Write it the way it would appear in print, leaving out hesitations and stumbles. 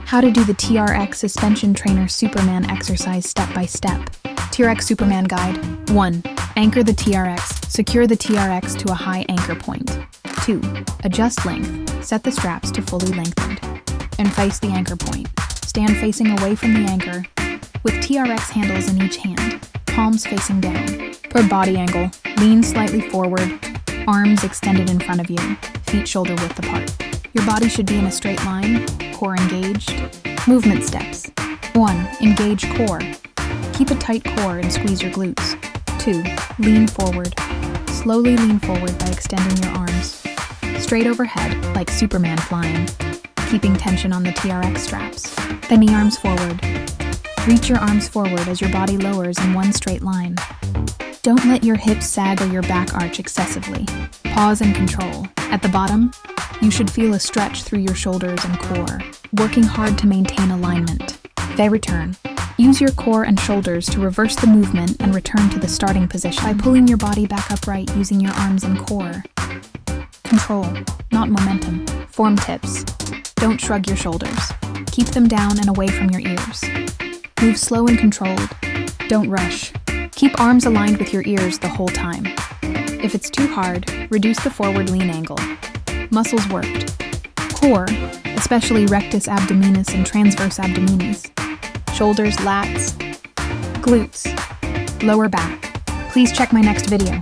How to do the TRX Suspension Trainer Superman exercise step by step. TRX Superman Guide. 1. Anchor the TRX. Secure the TRX to a high anchor point. 2. Adjust length. Set the straps to fully lengthened. And face the anchor point. Stand facing away from the anchor, with TRX handles in each hand, palms facing down. Per body angle, lean slightly forward, arms extended in front of you, feet shoulder width apart. Your body should be in a straight line, core engaged. Movement steps. 1. Engage core. Keep a tight core and squeeze your glutes. 2. Lean forward. Slowly lean forward by extending your arms. Straight overhead, like Superman flying, keeping tension on the TRX straps. Then knee arms forward. Reach your arms forward as your body lowers in one straight line. Don't let your hips sag or your back arch excessively. Pause and control. At the bottom, you should feel a stretch through your shoulders and core, working hard to maintain alignment. They return. Use your core and shoulders to reverse the movement and return to the starting position by pulling your body back upright using your arms and core. Control, not momentum. Form tips. Don't shrug your shoulders. Keep them down and away from your ears. Move slow and controlled. Don't rush. Keep arms aligned with your ears the whole time. If it's too hard, reduce the forward lean angle. Muscles worked. Core, especially rectus abdominis and transverse abdominis. Shoulders, lats, glutes, lower back. Please check my next video.